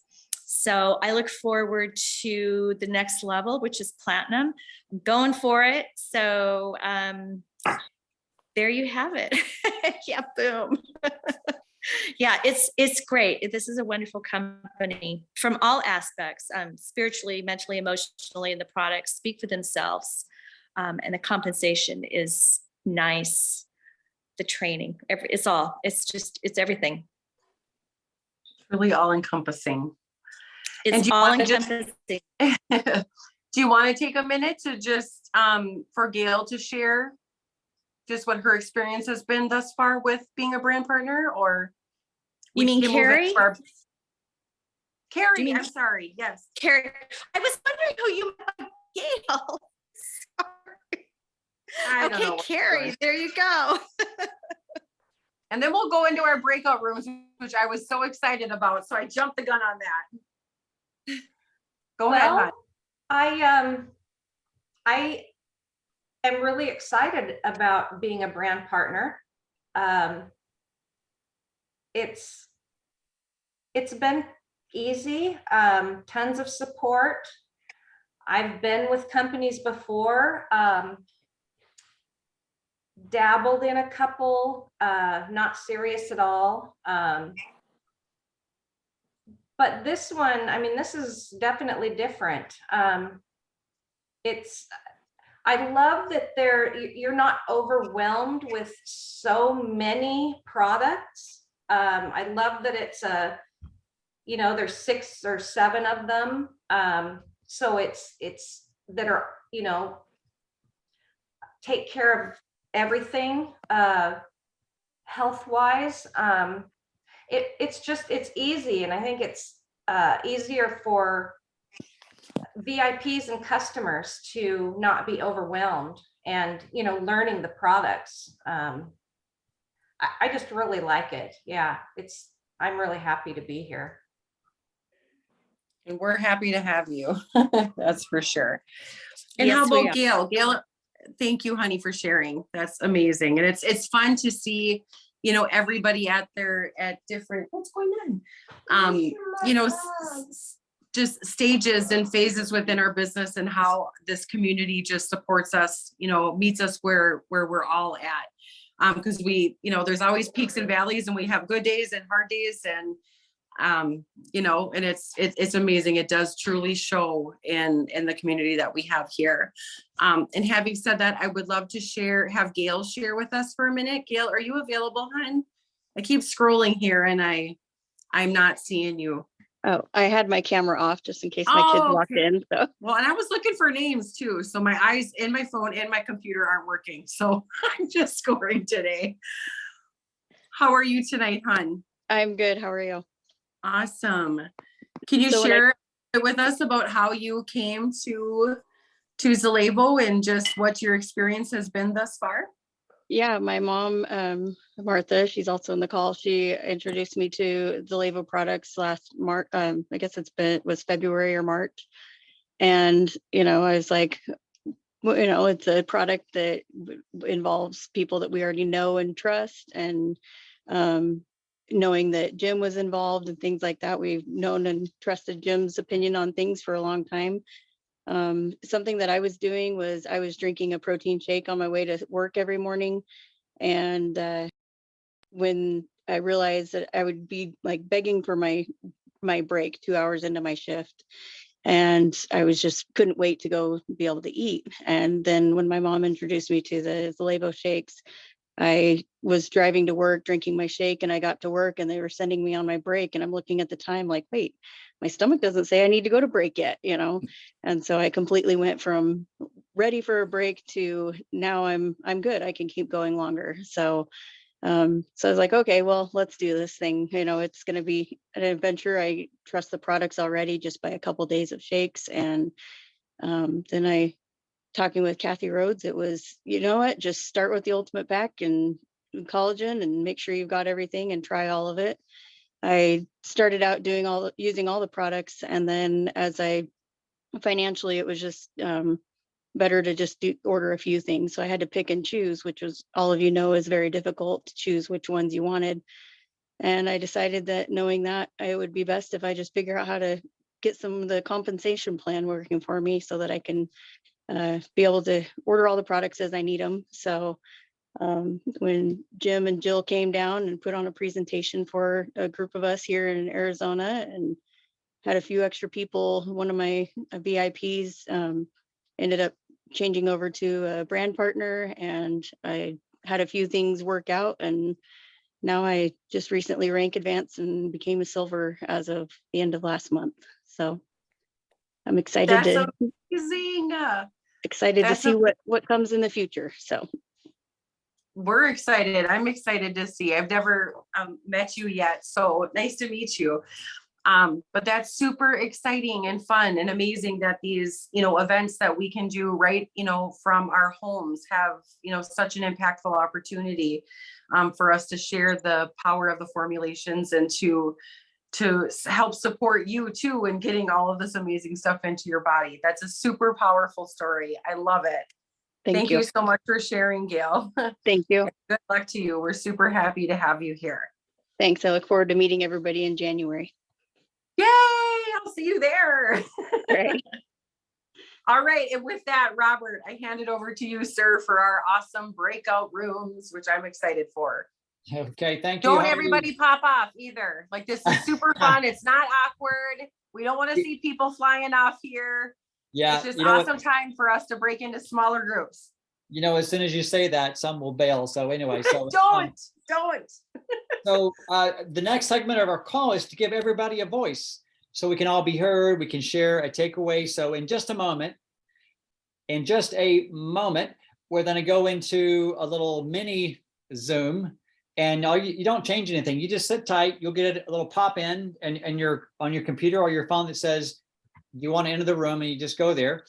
So I look forward to the next level, which is platinum. I'm going for it. So there you have it. Yeah, boom. Yeah, it's great. This is a wonderful company from all aspects, spiritually, mentally, emotionally, and the products speak for themselves. And the compensation is nice. The training, it's everything. Really all encompassing. It's all encompassing. Do you want to take a minute to just, for Gail to share just what her experience has been thus far with being a brand partner, or? You mean Carrie? Carrie, I'm sorry. Yes. Carrie. I was wondering who you meant, Gail. Sorry. Okay, Carrie, there you go. And then we'll go into our breakout rooms, which I was so excited about. So I jumped the gun on that. Go ahead. I am really excited about being a brand partner. It's been easy, tons of support. I've been with companies before, dabbled in a couple, not serious at all. But this one, I mean, this is definitely different. I love that you're not overwhelmed with so many products. I love that it's there's 6 or 7 of them. So it's that are, take care of everything, health-wise. It's easy. And I think it's easier for VIPs and customers to not be overwhelmed and, learning the products. I just really like it. Yeah, I'm really happy to be here. And we're happy to have you. That's for sure. And Yes, how we about are. Gail? Gail, thank you, honey, for sharing. That's amazing. And it's fun to see, everybody at different, what's going on? Just stages and phases within our business and how this community just supports us, meets us where we're all at. Because there's always peaks and valleys, and we have good days and hard days, and and it's amazing. It does truly show in the community that we have here. And having said that, I would love to have Gail share with us for a minute. Gail, are you available, hon? I keep scrolling here and I'm not seeing you. Oh, I had my camera off just in case my kids walked in. So Well, and I was looking for names too. So my eyes and my phone and my computer aren't working. So I'm just scoring today. How are you tonight, hon? I'm good. How are you? Awesome. Can you So when share with us about how you came to Zalevo and just what your experience has been thus far? Yeah, my mom, Martha, she's also in the call. She introduced me to Zalevo products last March. I guess it was February or March. And, I was like, well, it's a product that involves people that we already know and trust. And knowing that Jim was involved and things like that, we've known and trusted Jim's opinion on things for a long time. Something that I was doing was I was drinking a protein shake on my way to work every morning. And when I realized that I would be like begging for my break 2 hours into my shift, and I was just couldn't wait to go be able to eat. And then when my mom introduced me to the Levo shakes, I was driving to work, drinking my shake, and I got to work and they were sending me on my break. And I'm looking at the time like, wait, my stomach doesn't say I need to go to break yet, And so I completely went from ready for a break to now I'm good. I can keep going longer. So I was like, okay, well, let's do this thing. It's going to be an adventure. I trust the products already just by a couple days of shakes. And then talking with Kathy Rhodes, it was, you know what, just start with the Ultimate Pack and collagen and make sure you've got everything and try all of it. I started out using all the products. And then as financially, it was just better to just order a few things. So I had to pick and choose, which was, all of is very difficult to choose which ones you wanted. And I decided that knowing that it would be best if I just figure out how to get some of the compensation plan working for me so that I can be able to order all the products as I need them. So when Jim and Jill came down and put on a presentation for a group of us here in Arizona and had a few extra people, one of my VIPs ended up changing over to a brand partner, and I had a few things work out, and now I just recently rank advanced and became a silver as of the end of last month. So I'm excited That's amazing. to That's see what comes in the future. So we're excited. I'm excited to see. I've never met you yet, so nice to meet you. But that's super exciting and fun and amazing that these, events that we can do right, from our homes have, such an impactful opportunity for us to share the power of the formulations and to help support you too in getting all of this amazing stuff into your body. That's a super powerful story. I love it. Thank you so much for sharing, Gail. Thank you. Good luck to you. We're super happy to have you here. Thanks. I look forward to meeting everybody in January. Yay! I'll see you there. Right. All right. And with that, Robert, I hand it over to you, sir, for our awesome breakout rooms, which I'm excited for. Okay, thank you. Don't Heidi. everybody pop off either. Like, this is super fun. It's not awkward. We don't want to see people flying off here. Yeah, it's just awesome time for us to break into smaller groups. As soon as you say that, some will bail. So anyway, so don't. So the next segment of our call is to give everybody a voice so we can all be heard. We can share a takeaway. So in just a moment, we're going to go into a little mini Zoom, and you don't change anything. You just sit tight. You'll get a little pop in and you're on your computer or your phone that says you want to enter the room, and you just go there.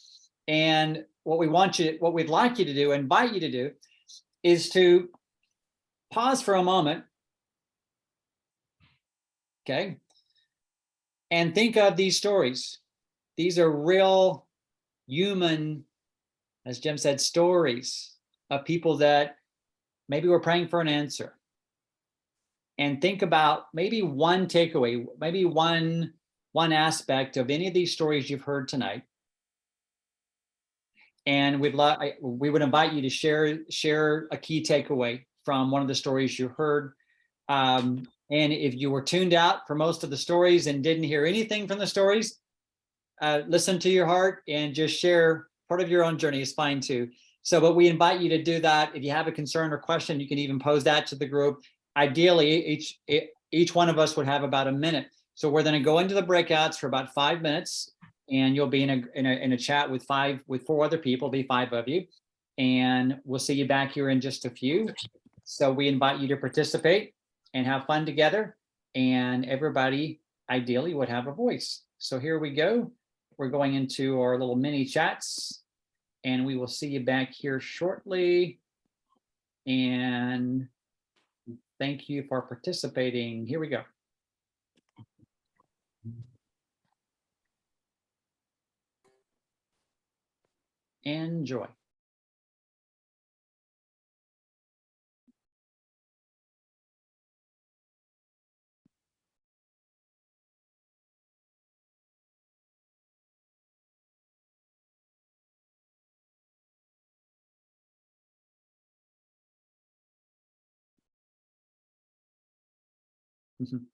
And what we'd like you to do, invite you to do, is to pause for a moment. Okay. And think of these stories. These are real human, as Jim said, stories of people that maybe were praying for an answer. And think about maybe one takeaway, maybe one aspect of any of these stories you've heard tonight. And we would invite you to share a key takeaway from one of the stories you heard. And if you were tuned out for most of the stories and didn't hear anything from the stories, listen to your heart and just share part of your own journey is fine too. So, but we invite you to do that. If you have a concern or question, you can even pose that to the group. Ideally, each one of us would have about a minute. So we're going to go into the breakouts for about 5 minutes, and you'll be in a chat with 4 other people, be 5 of you, and we'll see you back here in just a few. So we invite you to participate and have fun together, and everybody ideally would have a voice. So here we go. We're going into our little mini chats, and we will see you back here shortly. And thank you for participating. Here we go. Enjoy. Mhm.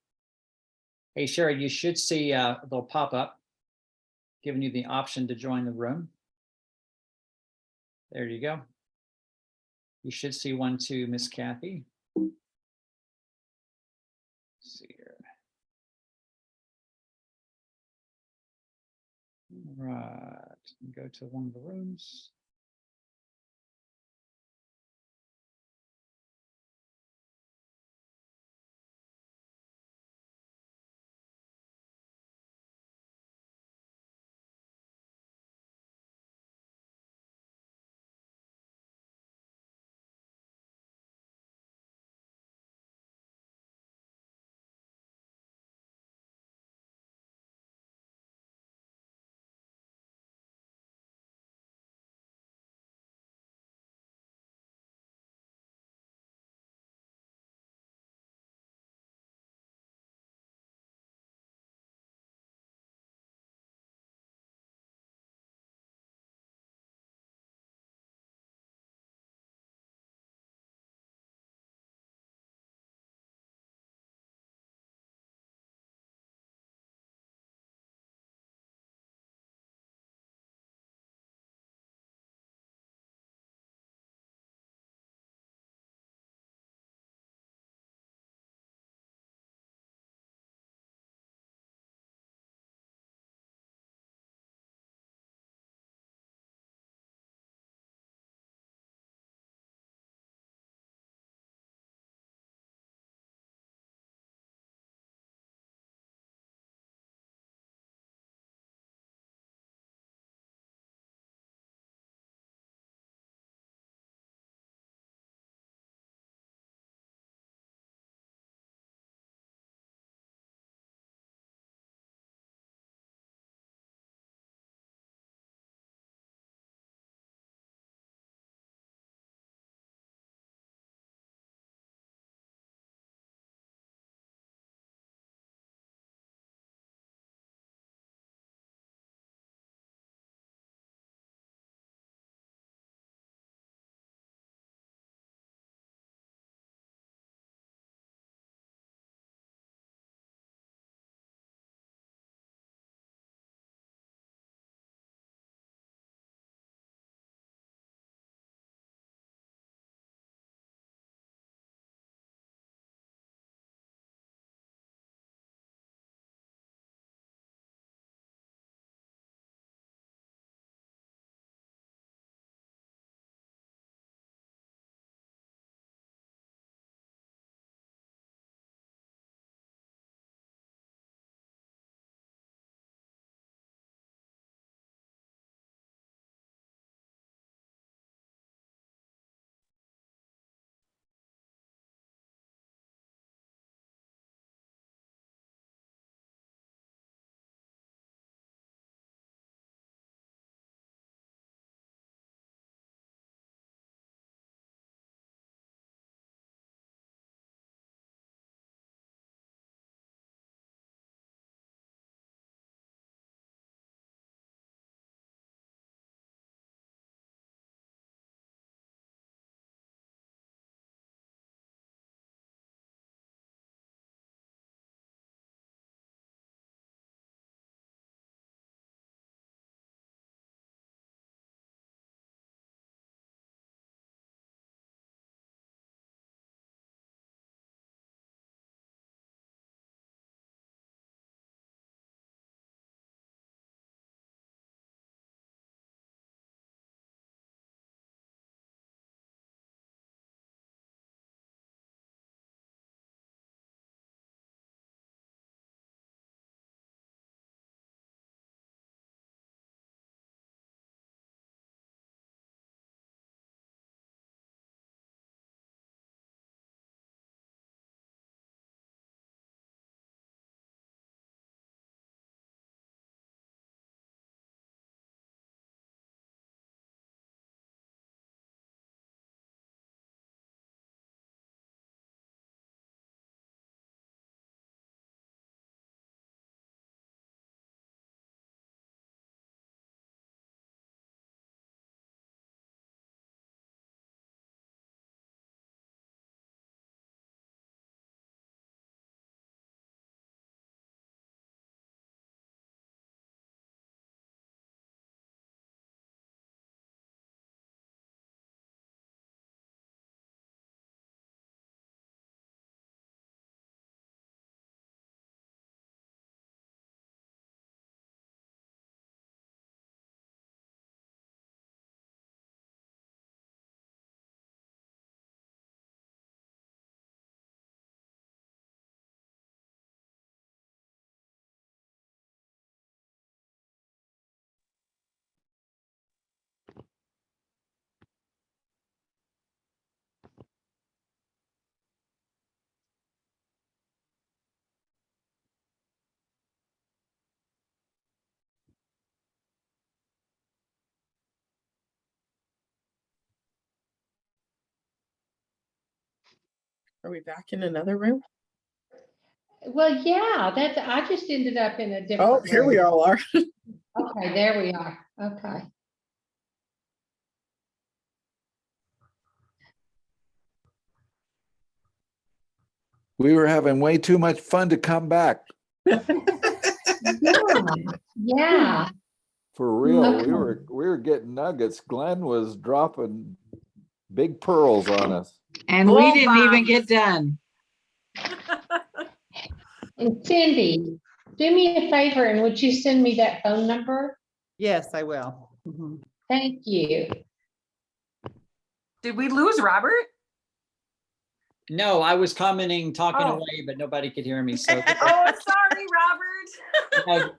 Hey, Sherry, you should see a little pop-up giving you the option to join the room. There you go. You should see one too, Miss Kathy. Let's see here. All right, go to one of the rooms. Are we back in another room? Well, yeah, I just ended up in a Oh, different. here we room. all are. Okay, there we are. Okay. We were having way too much fun to come back. Yeah. For real, Okay. we were getting nuggets. Glenn was dropping big pearls on us. And we Gold didn't even bombs. get done. And Cindy, do me a favor and would you send me that phone number? Yes, I will. Mhm. Thank you. Did we lose Robert? No, I was commenting, talking Oh. away, but nobody could hear me. So Oh, sorry, Robert. uh,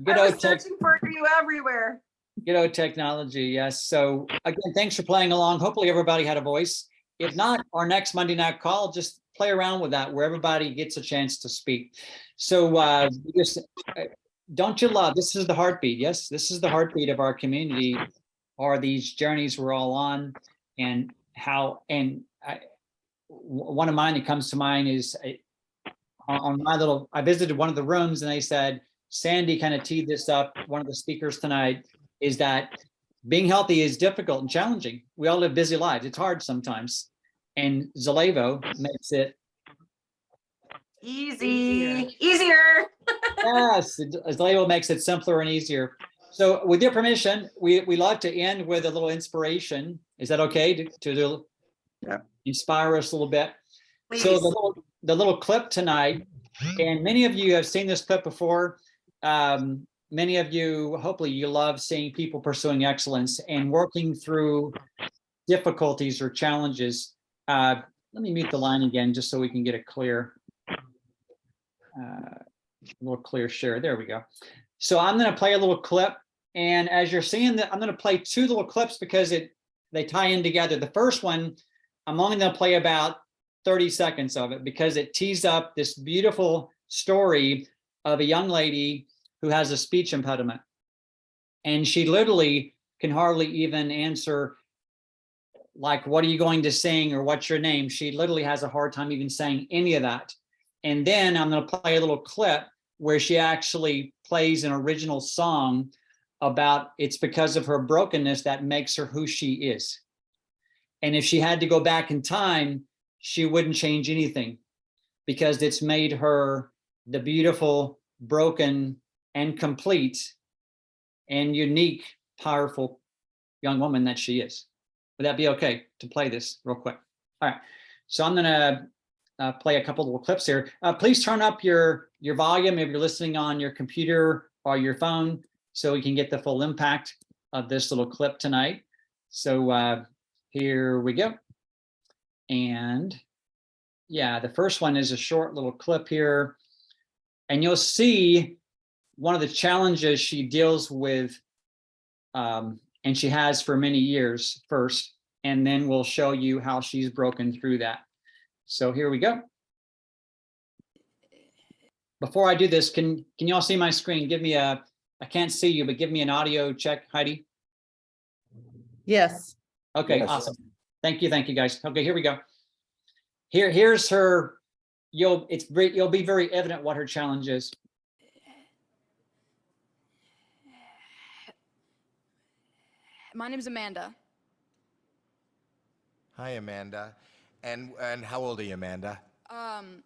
good I was old tech, searching for you everywhere. good old technology. Yes. So again, thanks for playing along. Hopefully everybody had a voice. If not, our next Monday night call, just play around with that where everybody gets a chance to speak. So don't you love, this is the heartbeat. Yes, this is the heartbeat of our community, are these journeys we're all on, and how, and one of mine that comes to mind is on my little, I visited one of the rooms and they said, Sandy kind of teed this up, one of the speakers tonight, is that being healthy is difficult and challenging. We all live busy lives. It's hard sometimes. And Zalevo makes it Easier. yes, Zalevo makes it simpler and easier. So with your permission, we love to end with a little inspiration. Is that okay to inspire us a little bit? Please. So the little clip tonight, and many of you have seen this clip before. Many of you, hopefully you love seeing people pursuing excellence and working through difficulties or challenges. Let me mute the line again, just so we can get a clear, more clear share. There we go. So I'm going to play a little clip. And as you're seeing that, I'm going to play two little clips because they tie in together. The first one, I'm only going to play about 30 seconds of it because it tees up this beautiful story of a young lady who has a speech impediment. And she literally can hardly even answer, like, what are you going to sing or what's your name? She literally has a hard time even saying any of that. And then I'm going to play a little clip where she actually plays an original song about it's because of her brokenness that makes her who she is. And if she had to go back in time, she wouldn't change anything because it's made her the beautiful, broken, and complete and unique, powerful young woman that she is. Would that be okay to play this real quick? All right. So I'm going to play a couple little clips here. Please turn up your volume if you're listening on your computer or your phone so we can get the full impact of this little clip tonight. So here we go. And yeah, the first one is a short little clip here. And you'll see one of the challenges she deals with, and she has for many years first, and then we'll show you how she's broken through that. So here we go. Before I do this, can y'all see my screen? Give me I can't see you, but give me an audio check, Heidi. Yes. Okay, Yes. awesome. Thank you guys. Okay, here we go. Here's her. You'll be very evident what her challenge is. My name's Amanda. Hi, Amanda. And how old are you, Amanda? I'm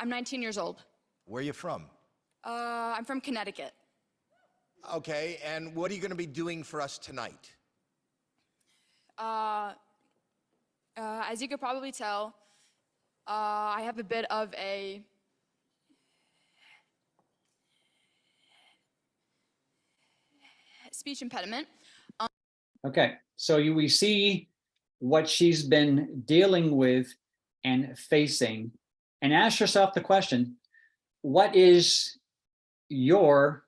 19 years old. Where are you from? I'm from Connecticut. Okay, and what are you going to be doing for us tonight? As you could probably tell, I have a bit of a speech impediment. Okay, so we see what she's been dealing with and facing, and ask yourself the question, what is your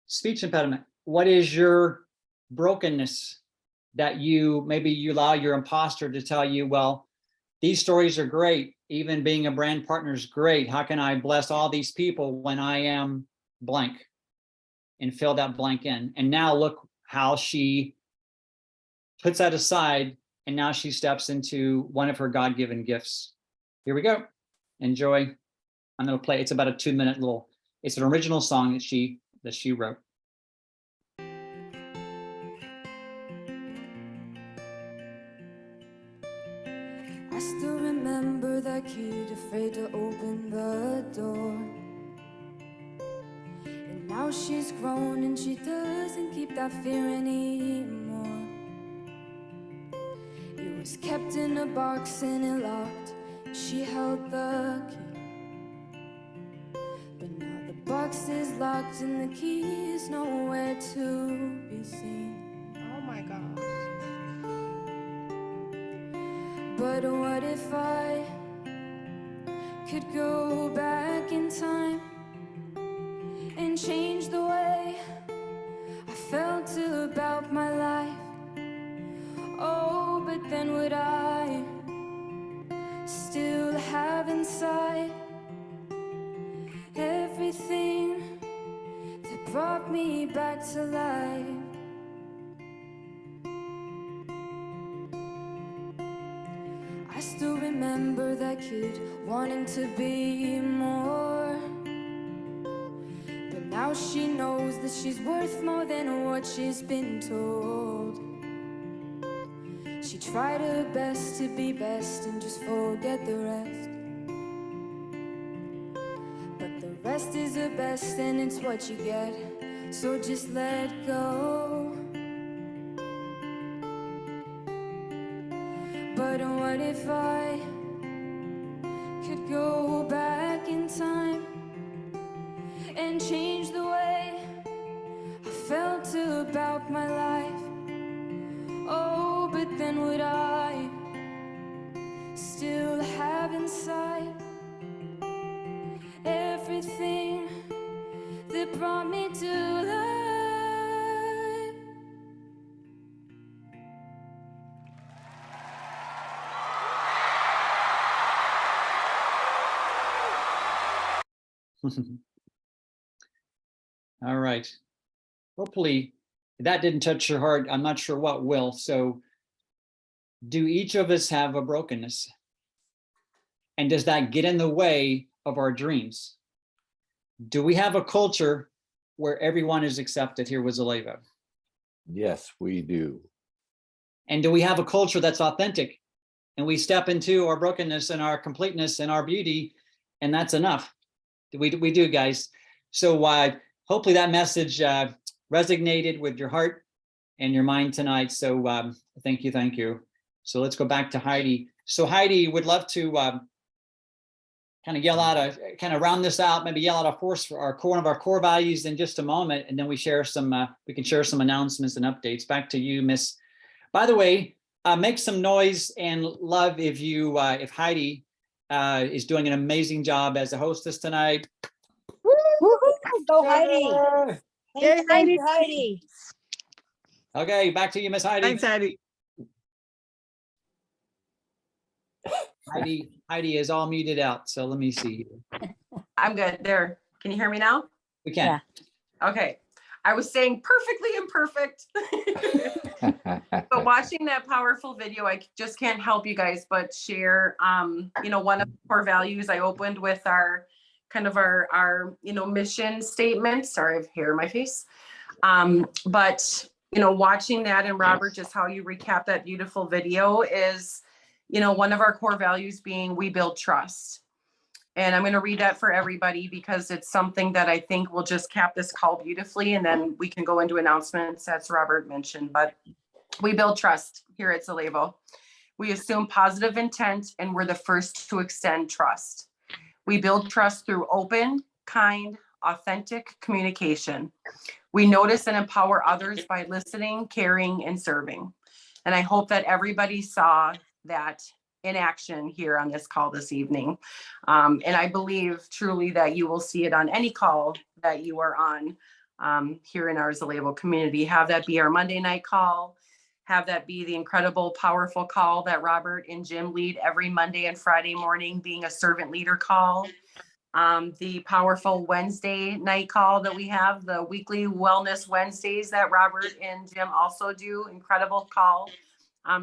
speech impediment? What is your brokenness that maybe you allow your imposter to tell you, well, these stories are great. Even being a brand partner is great. How can I bless all these people when I am blank? And fill that blank in. And now look how she puts that aside, and now she steps into one of her God-given gifts. Here we go. Enjoy. I'm going to play. It's about a 2-minute little. It's an original song that she wrote. I still remember that kid afraid to open the door. And now she's grown and she doesn't keep that fear anymore. It was kept in a box and it locked. She held the key. But now the box is locked and the key is nowhere to be seen. Oh my gosh. But what if I could go back in time and change the way I felt about my life? Oh, but then would I still have inside everything that brought me back to life? I still remember that kid wanting to be more. But now she knows that she's worth more than what she's been told. She tried her best to be best and just forget the rest. But the rest is the best and it's what you get. So just let go. But what if I could go back in time and change the way I felt about my life? Oh, but then would I still have inside everything that brought me to life? All right. Hopefully that didn't touch your heart. I'm not sure what will. So do each of us have a brokenness? And does that get in the way of our dreams? Do we have a culture where everyone is accepted here with Zalevo? Yes, we do. And do we have a culture that's authentic? And we step into our brokenness and our completeness and our beauty, and that's enough. We do, guys. So hopefully that message resonated with your heart and your mind tonight. So thank you. So let's go back to Heidi. So Heidi would love to kind of round this out, maybe yell out one of our core values in just a moment, and then we can share some announcements and updates. Back to you, Miss. By the way, make some noise and love if Heidi is doing an amazing job as a hostess tonight. Go Heidi. Yay, Thank you, Heidi. Okay, back to you, Miss Heidi. Thanks, Heidi. Heidi is all muted out, so let me see here. I'm good. There. Can you hear me now? We can. Okay. I was saying perfectly imperfect. But watching that powerful video, I just can't help you guys but share, one of the core values I opened with our mission statement. Sorry, I have hair in my face. But watching that, and Robert, just how you recap that beautiful video is, one of our core values being we build trust. And I'm going to read that for everybody because it's something that I think will just cap this call beautifully. And then we can go into announcements, as Robert mentioned. But we build trust here at Zalevo. We assume positive intent, and we're the first to extend trust. We build trust through open, kind, authentic communication. We notice and empower others by listening, caring, and serving. And I hope that everybody saw that in action here on this call this evening. And I believe truly that you will see it on any call that you are on here in our Zalevo community. Have that be our Monday night call. Have that be the incredible, powerful call that Robert and Jim lead every Monday and Friday morning, being a servant leader call. The powerful Wednesday night call that we have, the weekly Wellness Wednesdays that Robert and Jim also do, incredible call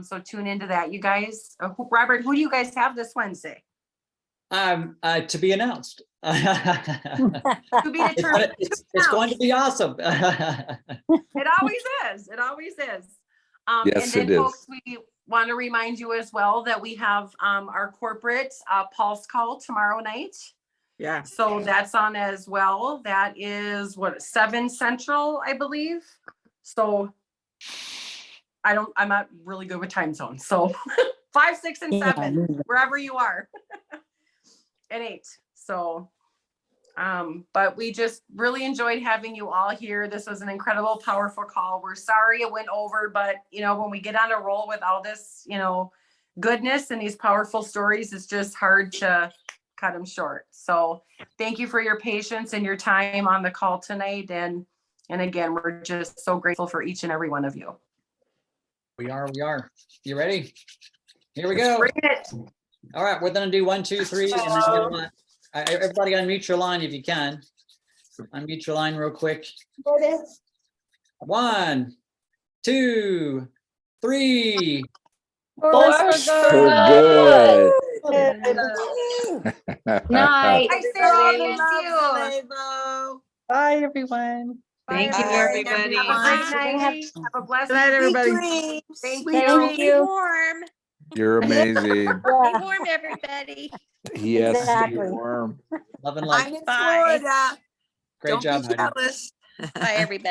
So tune into that, you guys. Robert, who do you guys have this Wednesday? To be announced. To be determined. It's going to be awesome. It always is. It always is. Yes, and it then is. folks, we want to remind you as well that we have our corporate pulse call tomorrow night. Yeah. So that's on as well. That is what, 7 Central, I believe. So I'm not really good with time zones. So 5, 6, and 7, wherever you are. And 8. So, but we just really enjoyed having you all here. This was an incredible, powerful call. We're sorry it went over, but when we get on a roll with all this, goodness and these powerful stories, it's just hard to cut them short. So thank you for your patience and your time on the call tonight. And again, we're just so grateful for each and every one of you. We are. You ready? Here we go. Bring it. All right, we're gonna do 1, 2, 3, and then everybody unmute your line if you can. Unmute your line real quick. 1, 2, 3. For good. Night. Hi, Sarah. Miss you. Bye, everyone. Thank you, everybody. Have a great night. Have a blessed Good night, everybody. Thank Thank you. you. Warm. You're amazing. Stay Yeah. warm, everybody. Yes, stay Exactly. warm. Love and light. Bye. Great job, Heidi. Bye, everybody.